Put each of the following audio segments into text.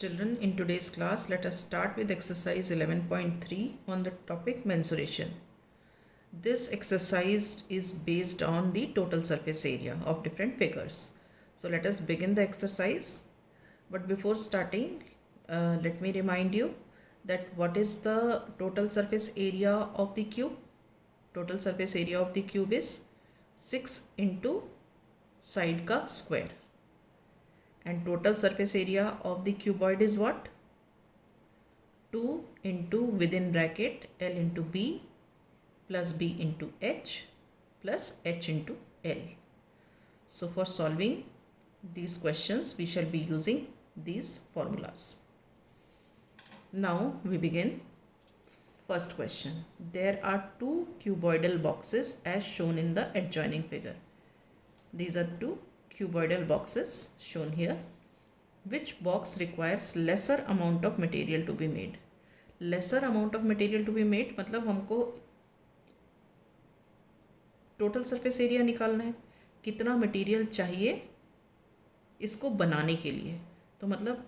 Children, in today's class, let us start with exercise 11.3 on the topic mensuration. This exercise is based on the total surface area of different figures. So let us begin the exercise. But before starting, let me remind you that what is the total surface area of the cube? Total surface area of the cube is 6 into side ka square. And total surface area of the cuboid is what? 2 into within bracket L into B plus B into H plus H into L. So for solving these questions, we shall be using these formulas. Now we begin. First question. There are two cuboidal boxes as shown in the adjoining figure. These are two cuboidal boxes shown here. Which box requires lesser amount of material to be made? Lesser amount of material to be made मतलब हमको total surface area निकालना है, कितना material चाहिए इसको बनाने के लिए. तो मतलब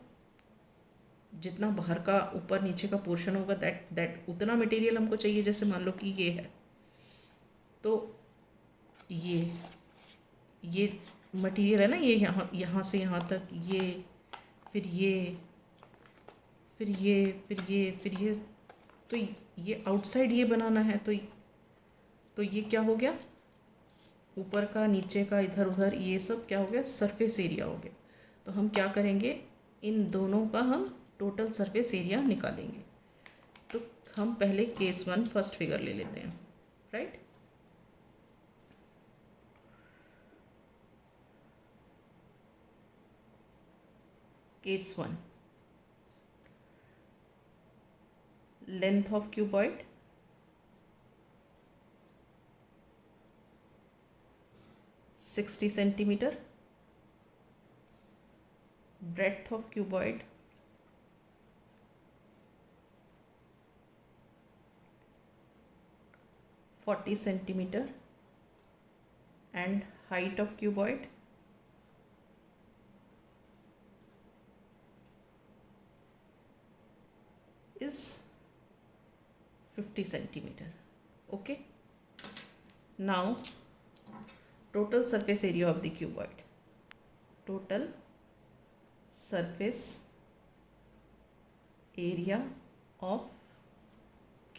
जितना बाहर का ऊपर नीचे का पोर्शन होगा दैट उतना मटेरियल हमको चाहिए. जैसे मान लो कि ये है, तो ये मटेरियल है ना, ये यहाँ से यहाँ तक, ये फिर ये फिर ये फिर ये फिर ये, तो ये आउटसाइड ये बनाना है. तो ये क्या हो गया, ऊपर का नीचे का इधर उधर ये सब क्या हो गया, सरफेस एरिया हो गया. तो हम क्या करेंगे, इन दोनों का हम टोटल सरफेस एरिया निकालेंगे. तो हम पहले केस 1 फर्स्ट फिगर ले लेते हैं. Right, case 1. Length of cuboid 60 centimetre. breadth of cuboid 40 centimeter and height of cuboid is 50 centimeter. Okay, now total surface area of the cuboid. Total surface area of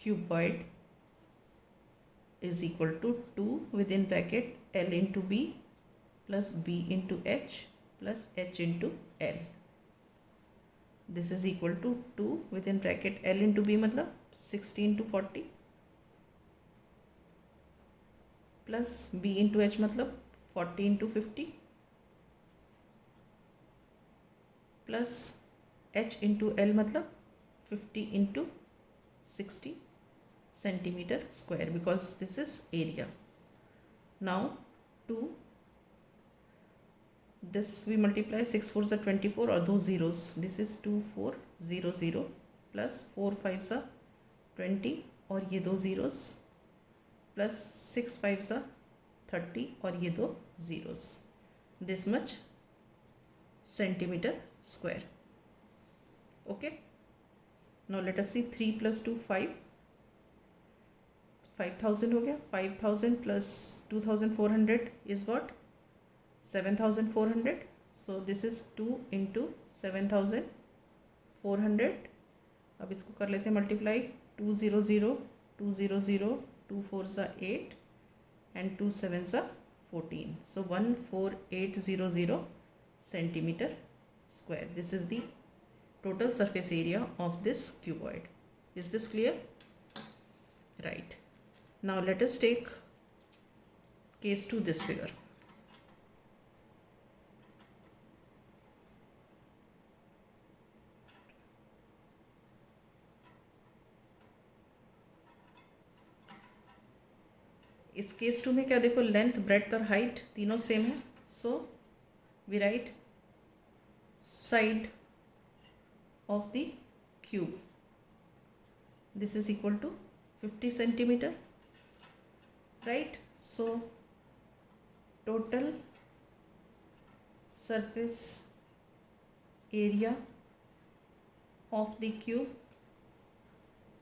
cuboid is equal to 2 within bracket L into B plus B into H plus H into L. This is equal to 2 within bracket L into B मतलब 60 into 40 plus B into H मतलब 40 into 50 plus H into L मतलब 50 into 60 centimeter square, because this is area. Now 2, this we multiply, 6 4s are 24 और दो zeros, this is 2400 plus 4 5s are 20 और ये दो zeros plus 6 5s are 30 और ये दो zeros. This much centimeter square. Okay, now let us see 3 plus 2 5, 5000 हो गया. 5000 plus 2400 is what, 7400. so this is 2 into 7400. अब इसको कर लेते हैं multiply. 200 200 2 4s are 8 and 2 7s are 14. so 14800 centimeter square. This is the total surface area of this cuboid. Is this clear? Right. Now let us take case 2, this figure. इस case 2 में क्या देखो, length breadth और height तीनों same है. So we right side of the cube, this is equal to 50 centimeter. Right, so total surface area of the cube,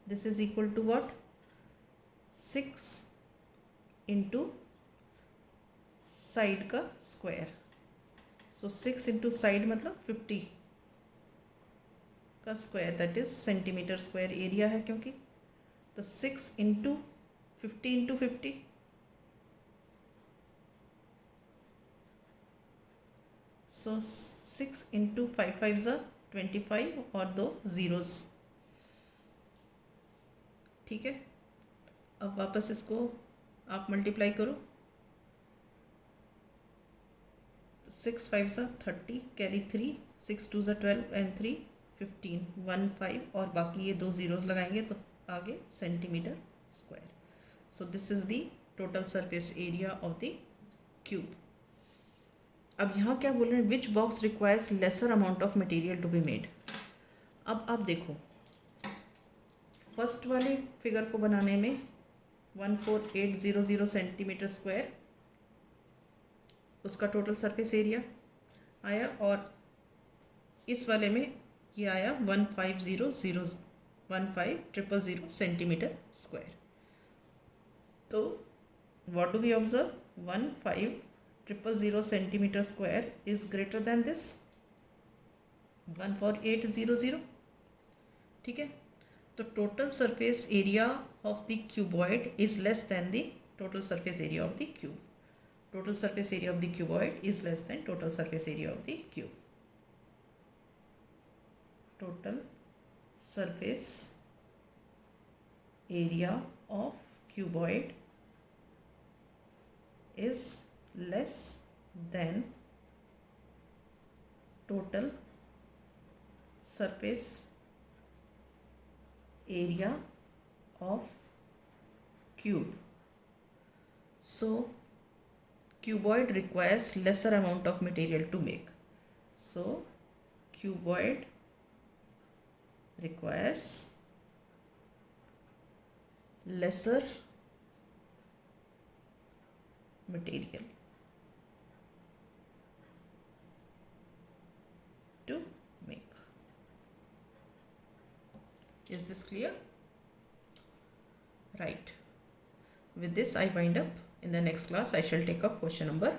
this is equal to what? 6 into side का square. सो 6 into side मतलब 50 का square, that is centimetre square area है क्योंकि. तो 6 into 50 into 50, सो 6 into 5 5 ज़ा 25 और 2 zeros. ठीक है. अब वापस इसको आप मल्टीप्लाई करो. 6 5 ज़ा 30, कैरी 3, 6 2 ज़ा 12 एंड 3 15, 1 5 और बाकी ये 2 ज़ीरोज़ लगाएंगे तो आगे centimetre square. So this is the total surface area of the cube. अब यहाँ क्या बोल रहे हैं? Which box requires lesser amount of material to be made. अब आप देखो, फर्स्ट वाले फिगर को बनाने में 14800 सेंटीमीटर स्क्वायर उसका टोटल सरफेस एरिया आया, और इस वाले में ये आया 1500 सेंटीमीटर स्क्वायर. तो what do we observe? 1500 centimetre square is greater than this 14800. ठीक है. तो total surface area of the cuboid is less than the total surface area of the cube. Total surface area of the cuboid is less than total surface area of the cube. Total surface area of cuboid is less than total surface area of cube. So cuboid requires lesser amount of material to make. So cuboid requires lesser material to make. Is this clear? Right. With this I wind up. In the next class I shall take up question number